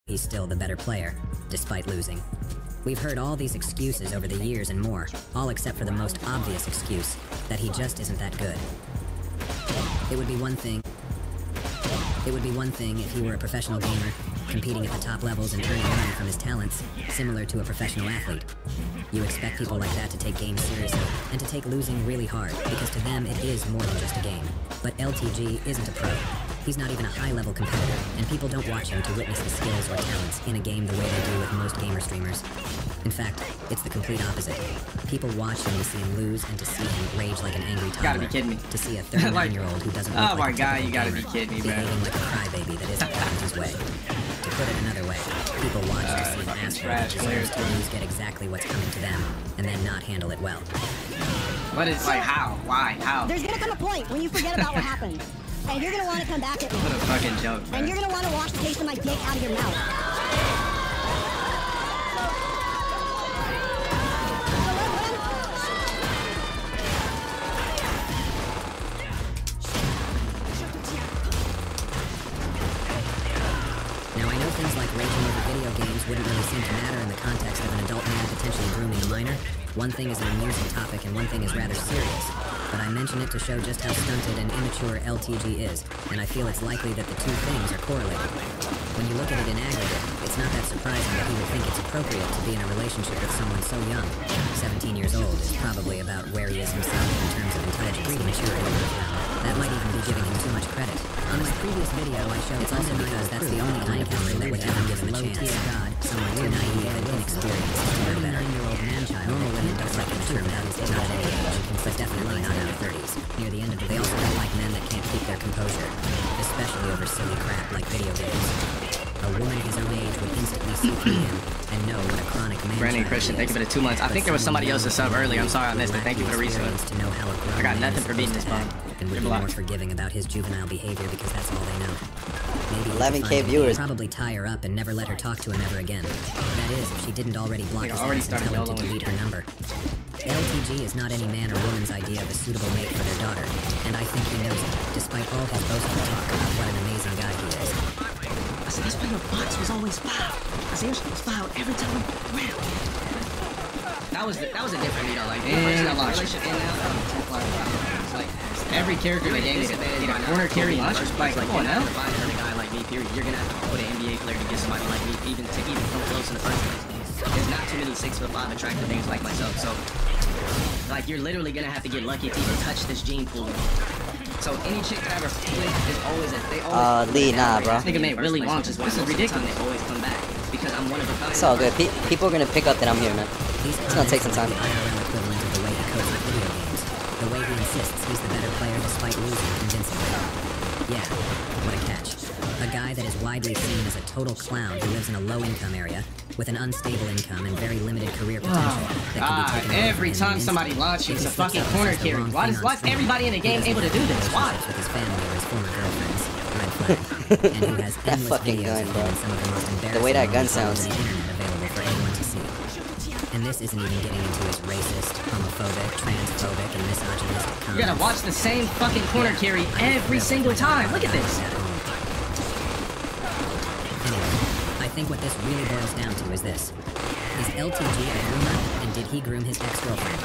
he's still the better player, despite losing. We've heard all these excuses over the years and more, all except for the most obvious excuse, that he just isn't that good. It would be one thing if he were a professional gamer, competing at the top levels and earning money from his talents, similar to a professional athlete. You expect people like that to take games seriously, and to take losing really hard, because to them it is more than just a game. But LTG isn't a pro. He's not even a high-level competitor, and people don't watch him to witness the skills or talents in a game the way they do with most gamer streamers. In fact, it's the complete opposite. People watch him to see him lose and to see him rage like an angry toddler. Gotta be kidding me. To see a 39-year-old who doesn't look like a God, you gotta be kidding me, man. Behaving like a crybaby that isn't getting his way. To put it another way, people watch to see an asshole that deserves to lose get exactly what's coming to them, and then not handle it well. What is, like, how? Why? How? There's gonna come a point when you forget about what happened. And you're gonna want to come back at me. What a fucking joke, man. And you're gonna want to wash the taste of my dick out of your mouth. Now, I know things like raging over video games wouldn't really seem to matter in the context of an adult man potentially grooming a minor. One thing is an amusing topic and one thing is rather serious. But I mention it to show just how stunted and immature LTG is, and I feel it's likely that the two things are correlated. When you look at it in aggregate, it's not that surprising that he would think it's appropriate to be in a relationship with someone so young. 17 years old is probably about where he is himself in terms of intelligence and maturity. That might even be giving him too much credit. In my previous video, I showed it's also because that's the only kind of woman that would ever give him a chance. LowTierGod, someone too naive and inexperienced to know better. 9-year-old man-child. Normal women don't like mature men not at any age, but definitely not in their 30s. Near the end of it, they also don't like men that can't keep their composure, especially over silly crap like video games. A woman his own age would instantly see through him and know what a chronic man-child Brandon Christian, thank you for the 2 months. I think there was somebody else's sub earlier. I'm sorry I missed it. Thank you for the resub. I got nothing for beating this bomb. And would be more forgiving about his juvenile behavior because that's all they know. Maybe 11K viewers. Probably tie her up and never let her talk to him ever again. That is, if she didn't already block his ass and tell him to delete her number. LTG is not any man or woman's idea of a suitable mate for their daughter, and I think he knows it, despite all his boastful talk about what an amazing guy he is. I said, that's why your box was always foul. I said, yours was foul every time we ran. That was a different lead. Like, like every character in the game is a corner carry launcher. Like, come on now. Find another guy like me, period. You're gonna have to put an NBA player to get somebody like me, even come close in the first place. There's not too many 6'5" attractive things like myself, so like you're literally gonna have to get lucky to even touch this gene pool. So any chick that I ever with is always they always Lee, nah, bro. This nigga made really launches. This is ridiculous. They always come back because I'm one of a kind. It's all good. People are gonna pick up that I'm here, man. It's gonna take some time. The IRL equivalent of the way he coaches video games. The way he insists he's the better player despite losing convincingly. Yeah, what a catch. A guy that is widely seen as a total clown who lives in a low-income area with an unstable income and very limited career potential. Every time somebody launches a fucking corner carry. Why is everybody in the game able to do this? Why? With his family or his former girlfriends. Red flag. And who has that endless fucking videos gun, of bro. him in some of the most embarrassing The way that gun moments on sounds. the internet available for anyone to see. And this isn't even getting into his racist, homophobic, transphobic, and misogynistic comments. You gotta watch the same fucking corner carry every single time. Look at this. I think what this really boils down to is this. Is LTG a groomer, and did he groom his ex-girlfriend?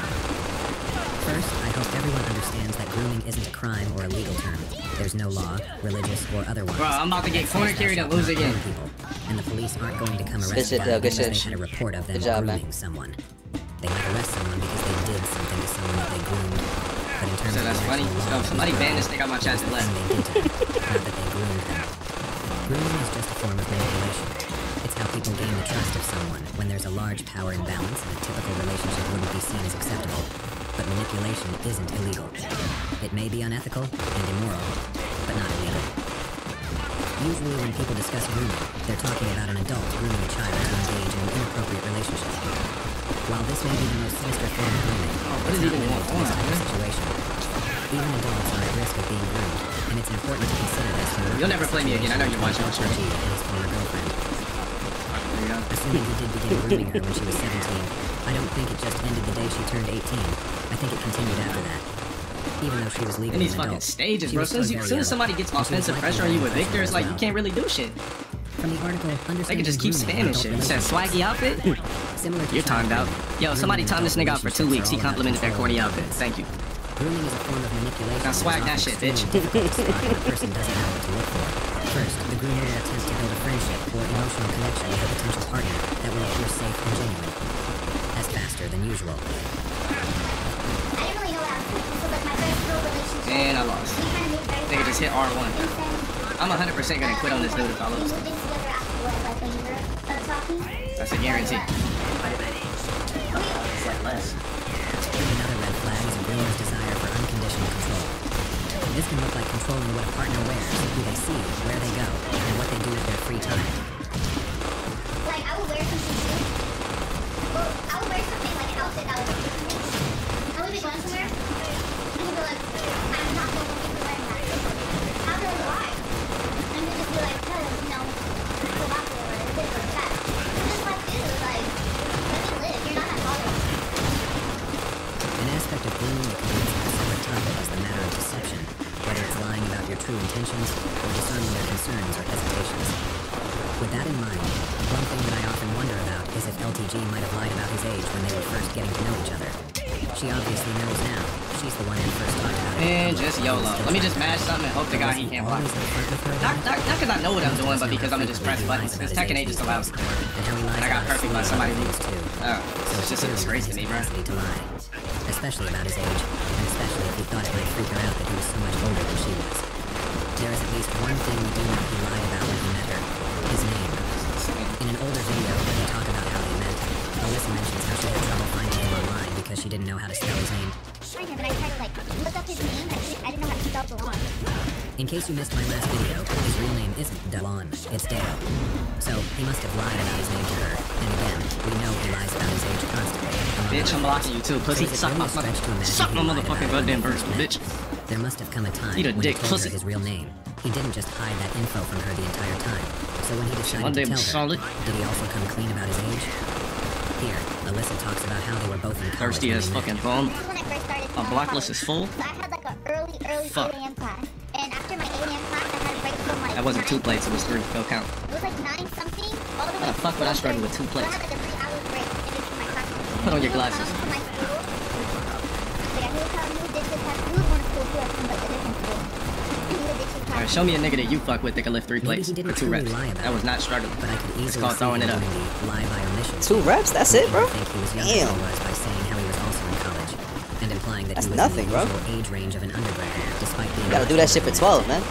First, I hope everyone understands that grooming isn't a crime or a legal term. There's no law, religious or otherwise. Bro, I'm about to get corner carried and lose again. People, and the police aren't going to come arrest Good shit, them good because shit. they had a report of them Good job, grooming man. someone. They might arrest someone because they did something to someone that they groomed. But in terms So of that's the funny. actual law, Oh, somebody banned this thing on my chest and left. they did to them, not that they groomed them. Grooming is just a form of manipulation. It's how people gain the trust of someone when there's a large power imbalance and a typical relationship wouldn't be seen as acceptable. But manipulation isn't illegal. It may be unethical and immoral, but not illegal. Usually when people discuss grooming, they're talking about an adult grooming a child to engage in an inappropriate relationship. While this may be the most sinister form of grooming, it's not limited to this type of situation. Even adults are at risk of being groomed, and it's important to consider this when You'll never play me again. I know you're watching on stream. LTG and his former girlfriend. Assuming he did begin grooming her when she was 17, I don't think it just ended the day she turned 18. I think it continued after that. Even though she was legally In these an fucking adult, stages, she bro. was As still soon as somebody gets offensive pressure on you with Victor, it's like you can't really do shit. From the article, They can just keep spamming shit. You said swaggy outfit? You're timed out. Yo, somebody timed this nigga out for 2 weeks. He complimented that corny outfit. Thank you. Grooming is a form of manipulation. Now swag that shit, bitch. A person doesn't know what to look for. First, the groomer will attempt to build a friendship or emotional connection with a potential partner that will appear safe and genuine. That's faster than usual. I didn't really know what I was doing, so like my first real relationship. And I lost. We kind of moved very Nigga just hit R1. fast. I'm 100% gonna quit on this dude if I lose. We moved in together after what, like a year of talking? That's a guarantee. It's like less. Another red flag is a groomer's desire for unconditional control. This can look like controlling what a partner wears, who they see, where they go, and what they do with their free time. Like, I would wear something too. Well, I would wear something like an outfit that was like different. I would be going somewhere, and he'd be like, I'm not going to be wearing that. I'd be like, why? And he'd just be like, because, you know, it's so popular, or it's good for a chat. I'm just like, dude, like, let me live. You're not that bothered. An aspect of grooming that can be a separate topic is the matter of deception, whether it's lying about your true intentions or discerning their concerns or hesitations. With that in mind, one thing that I often wonder about is if LTG might have lied about his age when they were first getting to know each other. She obviously knows now. She's the one who first talked about it. And just YOLO. Let me just mash something and hope the guy he can't block. Not because I know what I'm doing, but because I'm gonna just press buttons. Because Tekken 8 just allows it. And I got perfect by somebody new. Oh, it's just a disgrace to me, bro. Especially about his age, and especially if he thought it might freak her out that he was so much older than she was. There is at least one thing we do know he lied about when he met her. His name. In an older video, when they talk about how they met, Alyssa mentions how she had trouble finding him online because she didn't know how to spell his name. Find him, and I tried to, like, look up his name, but I didn't know how to spell Delon. In case you missed my last video, his real name isn't Delon, it's Dale. So, he must have lied about his name to her, and again, we know he lies about his age constantly. Bitch, I'm blocking you too, pussy. Suck my motherfucking goddamn verse, bitch. There must have come a time Eat a when dick, he told pussy. her his real name. He didn't just hide that info from her the entire time. So when he decided One day to I'm tell her, solid. did he also come clean about his age? Here, Alyssa talks about how they were both in college Thirsty when as they met. fucking phone. This is when I first started My block list is full. So I had like an early Fuck. 8 a.m. class. And after my 8 a.m. class, I had a break from like That wasn't 2 9. plates, it was 3. Go count. It was like 9 something. All the way How the fuck would I struggle with 2 So I plates? had like a 3-hour break in between my classes. Put on your He would glasses. come to my school. Yeah, he would come, he would ditch his class. He was going to school too, I think, but a different school. And he would ditch his class. Alright, show me a nigga that you fuck with that can lift 3 Maybe plates he for didn't 2 truly reps. lie about That was it, not struggling. but I could It's easily called throwing it up. doing the lie by omission. 2 reps? That's it, bro? I think he was younger Damn. than he was by saying how he was also in college, and implying that That's he was nothing, in bro. the usual age range of an undergraduate, despite being. You gotta do that shit for 12, man.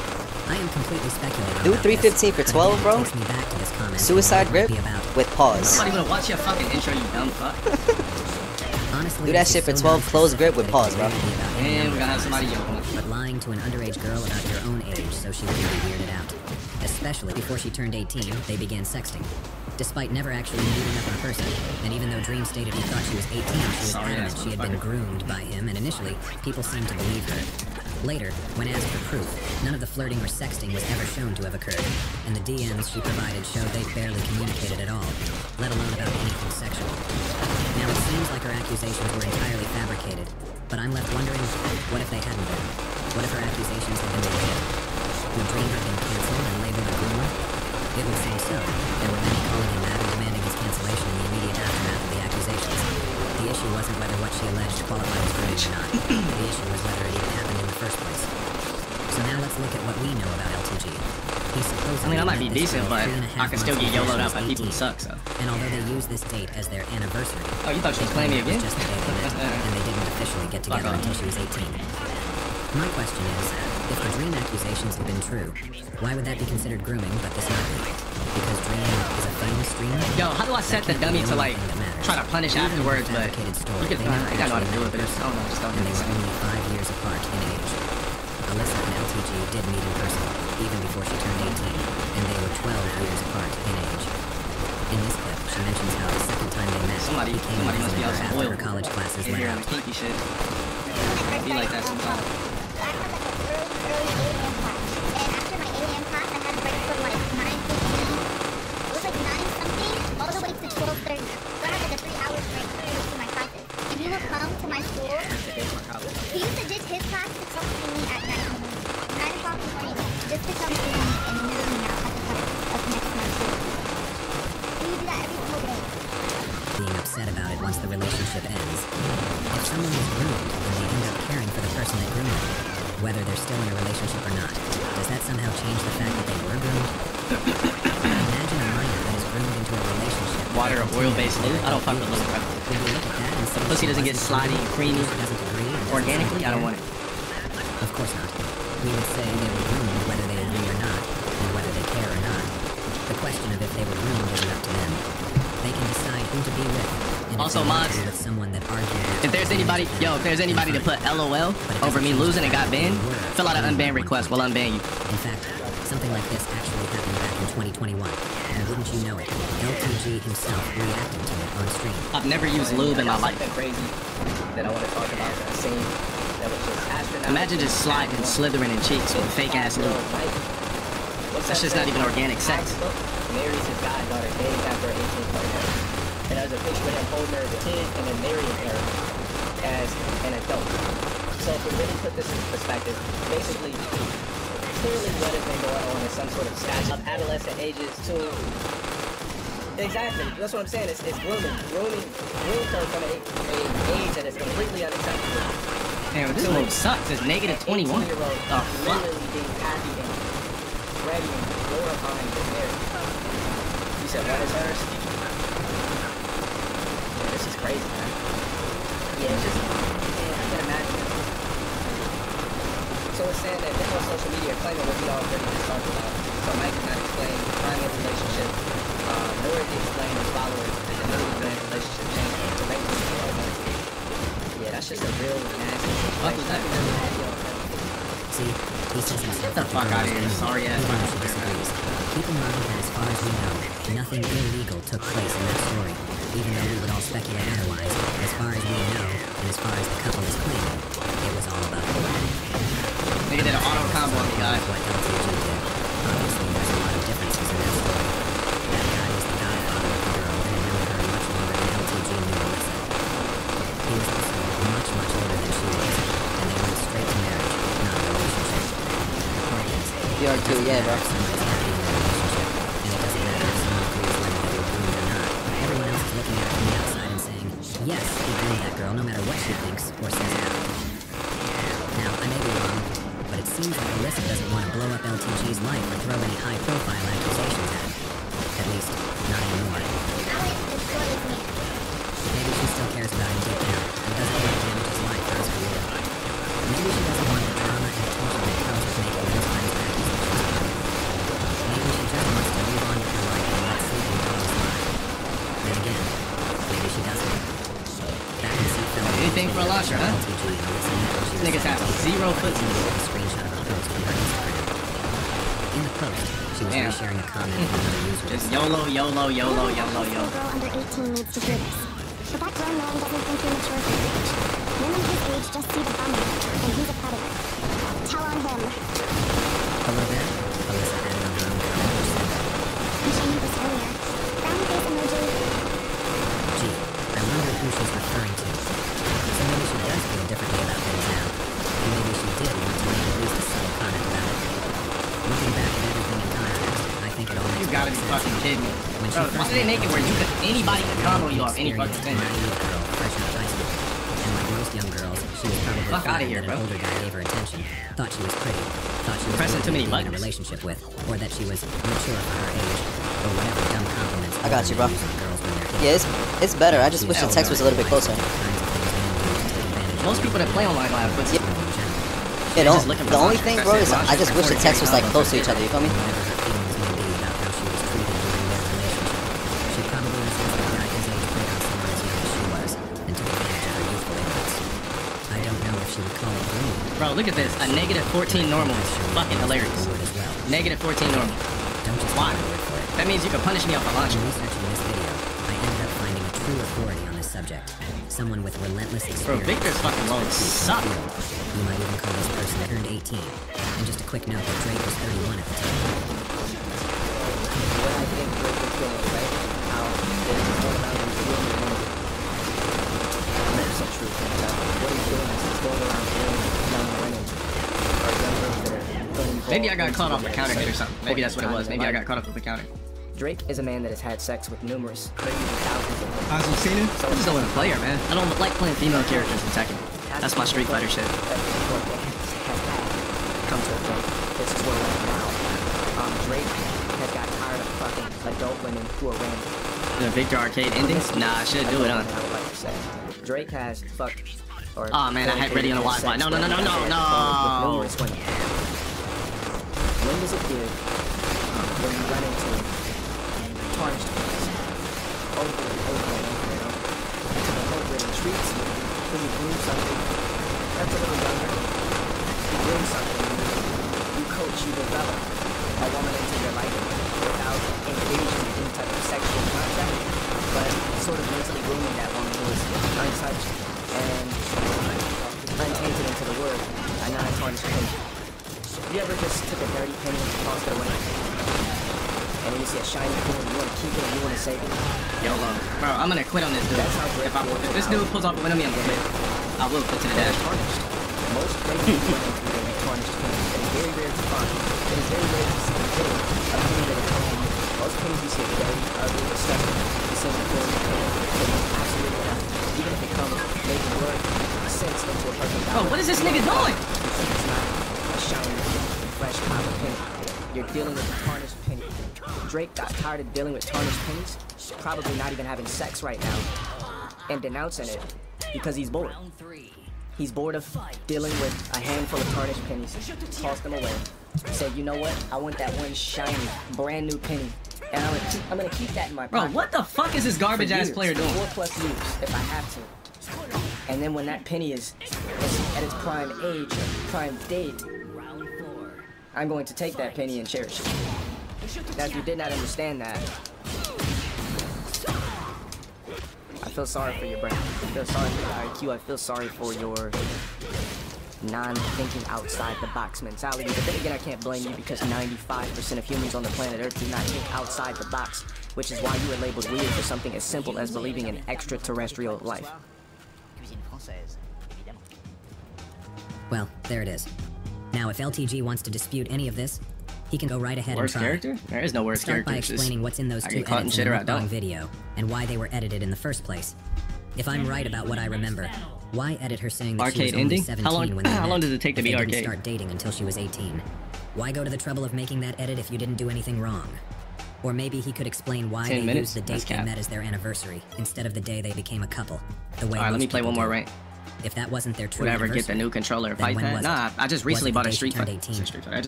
I am completely speculating. Do about 315 this, for but 12, again, bro. it takes me back to this comment Suicide and what it grip might be about. with pause. Nobody gonna watch your fucking intro, you dumb fuck. Honestly, Do that this shit is for so 12, close grip with nonsensical pause, bro. that it could really be about any And we're number gonna have of somebody things. yelling. But lying to an underage girl about your own age so she wouldn't be weirded out. Especially before she turned 18, they began sexting. Despite never actually meeting up in person, and even though Dream stated he thought she was 18, she was Sorry, adamant ass she had been motherfucker. groomed by him, and initially, people seemed to believe her. Later, when asked for proof, none of the flirting or sexting was ever shown to have occurred, and the DMs she provided showed they barely communicated at all, let alone about anything sexual. Now, it seems like her accusations were entirely fabricated, but I'm left wondering, what if they hadn't been? What if her accusations had been legit? Would Dream have been canceled and labeled a groomer? It would seem so. There were many calling him that and demanding his cancellation in the immediate aftermath of the accusations. The issue wasn't whether what she alleged qualified as grooming or not. The issue was whether it even happened in the first place. So now let's look at what we know about LTG. He supposedly I might be met this decent, girl but 3.5 I can still months get before YOLO'd she out by was people who 18. suck, so. And although they use this date as their anniversary, Oh, you thought she was they playing me claim it again? was just the day they met, and they didn't officially get Fuck together off. until she was 18. My question is, if the Dream accusations had been true, why would that be considered grooming, but this not be? Because Dream is a famous streamer? Yo, how do I set the dummy to like try to punish afterwards, but you can, I think I know how to do it, but it's, I don't know, just don't And make they were sense. only 5 years apart in age. Alyssa and LTG did meet in person, even before she turned 18, and they were 12 years apart in age. In this clip, she mentions how the second time they met, Somebody he came must visiting be her on some after oil her college classes in let here out. on the kinky shit. Be like that sometimes. So I had like an early 8 a.m. class. And after my 8 a.m. class, I had a break from like 9:15. It was like 9 something all the way to 12:30. So I had like a 3-hour break between my classes. And he would come to my school. He used to ditch his class to come to me at 9 o'clock in the morning. Just to come to me and meet me out at the park up next to my school. once the relationship ends. If someone is groomed and they end up caring for the person that groomed them, whether they're still in a relationship or not, does that somehow change the fact that they were groomed? Imagine a minor that is groomed into a relationship. Water or oil-based lube? I don't fuck with lube, bro. Would you look at that and say The pussy doesn't get slimy and creamy doesn't agree and doesn't organically? I don't want it. Of course not. We would say they were groomed whether they agree or not, and whether they care or not. The question of if they were groomed isn't up to them. They can decide who to be with. And Also, if they want mods, to be with someone that argued if there's anybody to put LOL over me losing and got banned, fill out an unban request. We'll unban you. In fact, something like this actually happened back in 2021. And wouldn't you know it, LTG himself reacted to it on stream. I've never used lube in my life. Something crazy that I want to talk about. A scene that was just astronomical. Imagine just sliding and slithering in cheeks with fake ass lube. That's just not even organic sex. Marries his goddaughter days after her 18th birthday. And there's a picture of him holding her as a kid and then marrying her as an adult. So if we really put this into perspective, basically, clearly what has been going on is some sort of statue of adolescent ages to... Exactly, that's what I'm saying, it's grooming. Grooming her from an age that is completely unacceptable. Damn, this move sucks. It's negative 21. Oh, fuck. Literally being happy and ready and glorifying his marriage. You said, what is hers? Yeah, this is crazy, man. Yeah, it's just, man, I can imagine. So it's saying that they're on social media claiming what we already just talked about. So Mike cannot explain the primary relationship, nor did he explain his followers that the newly brand relationship changed to make this Yeah, that's just a real nasty situation. See, he says himself Get the fuck out of here, sorry ass. disagrees. Keep in mind that as far as we know, nothing illegal took place in that story. Even though we would all speculate otherwise, as far as we know, and as far as the couple is claiming, it was all about Nigga did an auto combo on me, guys. what LTG did. Obviously, there's a lot of differences in that story. That guy was the godfather of the girl and had known her much longer than LTG knew Melissa. He was also much, much older than she was, and they went straight to marriage, not a relationship. The point is, You are too, yeah, bro. someone's happy in their relationship, and it doesn't matter if someone agrees whether they were groomed or not. Everyone else is looking at it from the outside and saying, yes, he groomed that girl, no matter what she thinks or says out. Now, I may be wrong, but it seems like Alyssa doesn't want to blow up LTG's life or throw any high-profile accusations at him. At least, not anymore. Maybe she still cares about him deep down and doesn't want to damage his life for his career. Maybe she doesn't want the drama and attention that comes with making those kinds of accusations. Maybe she just wants to move on with her life and let sleeping dogs lie. Then again, maybe she doesn't. Back in Seattle, Anything for a launcher, huh? LTG and Alyssa met when she was Niggas have 0 foot. a screenshot of a post from her Instagram. In the post, she was Damn. resharing a comment from another user. Just YOLO, YOLO, YOLO, YOLO, A YOLO. girl under 18 needs to hear this. But that grown man doesn't think you're mature for your age. Women his age just see the bummer, and he's a predator. Tell on him. Hello there, Alyssa added on her own comment, which said, Wish I knew this earlier. Round face emoji. gee, I wonder who she's referring to. So maybe she does feel differently about things now. And maybe she did want to make at least a subtle comment about it. Looking back at everything in context, I think it all makes You gotta be sense. fucking kidding me. When she Bro, why first did they make it where you could, anybody can combo you off any fucking thing? Naive girl, fresh out of high school. And like most young girls, she was probably Fuck outta flattered here, that bro. an older guy gave her attention, thought she was pretty, thought she was Pressing worthy too many of being in a buttons. relationship with, or that she was mature for her age, or whatever dumb compliments I got you, bro. women use on girls when they're kids. Yeah, it's better. I just wish the text was a little bit closer. Most people that play online live puts Yeah, just looking for the only launcher. thing, bro, is I just wish the text was like close to each other. You feel me? Whatever her feelings may be about how she was treated during their relationship, she probably resents the guy his age put on someone as young as she was, and took advantage of her youthful ignorance. I don't know if she would call it grooming. Bro, look at this. A negative 14 normal is fucking hilarious. Would as well. Negative 14 normal. Don't just Why? take my word for it. That means you can punish me off a launcher. In researching this video, I ended up finding a true authority on this subject. Someone with relentless Bro, experience. Victor's fucking low suck. You might even call this person turned 18. And just a quick note that Drake was 31 at the time. What I think Drake was doing, right? How there's more about him doing the woman. There's some truth in that. What he's doing is he's going around doing young women or young girls that are going Maybe I got caught off the counter hit or something. Maybe that's what it was. Maybe I got caught off with the counter. Drake is a man that has had sex with numerous, maybe thousands of women. As you've seen it, I just don't want to play her, man. I don't like playing female characters in Tekken. That's my Street Fighter shit. Come to a point. This is where we're at now. Drake has got tired of fucking adult women who are random. The Victor Arcade endings? Nah, I should do it, huh? I would like to say. Drake has fucked. Oh man, I had ready on the Wi-Fi. No. With numerous women. When does it give when you run into tarnished things over and over and over, you know? To the point where it treats you when you groom something that's a little younger. You groom something, you coach, you develop a woman into your life without engaging in any type of sexual contact, but sort of mentally grooming that woman who is untouched and untainted into the word, a non-tarnished penny. You ever just took a dirty penny and tossed it away? And when you see a shiny penny, you want to keep it and you want to save it? Yo, bro, I'm gonna quit on this dude. If this dude pulls off a win on me, I'm gonna quit. I will quit to the dash. Most crazy women who are tarnished pennies. It is very rare to find. It is very rare to see a penny, a penny that is clean. Most pennies you see are dirty, ugly, disgusting. You see them for absolutely nothing. Even if it comes making work sense into a perfect dollar. Bro, what is this nigga doing? It's not a shiny, fresh copper penny. You're dealing with a tarnished penny. Drake got tired of dealing with tarnished pennies, probably not even having sex right now, and denouncing it because he's bored. He's bored of dealing with a handful of tarnished pennies, tossed them away, said, you know what, I want that one shiny, brand new penny, and I'm gonna keep that in my pocket. Bro, what the fuck is this garbage ass player doing? 4+ years, if I have to. And then when that penny is at its prime age, prime date, I'm going to take that penny and cherish it. Now, if you did not understand that, I feel sorry for your brain. I feel sorry for your IQ. I feel sorry for your non-thinking outside the box mentality. But then again, I can't blame you because 95% of humans on the planet Earth do not think outside the box, which is why you were labeled weird for something as simple as believing in extraterrestrial life. Well, there it is. Now, if LTG wants to dispute any of this, he can go right ahead Worst and try. character? There is no worst Start character. by explaining what's in those I two get caught in edits shit in or the I don't. mukbang video, and why they were edited in the first place. If I'm right about what I remember, why edit her saying that she was Arcade only ending? 17 when they How long met, does it take to if be they arcade? didn't start dating until she was 18? Why go to the trouble of making that edit if you didn't do anything wrong? Or maybe he could explain why 10 they minutes? used the date That's they cap. met as their anniversary instead of the day they became a couple. The way Alright, let most me play people one more do. rank. If that wasn't their true Would I ever get the anniversary, new controller then fight when pad? was it? Nah, I just Was recently it the bought a day she Street turned Fighter. 18? Street Fighter.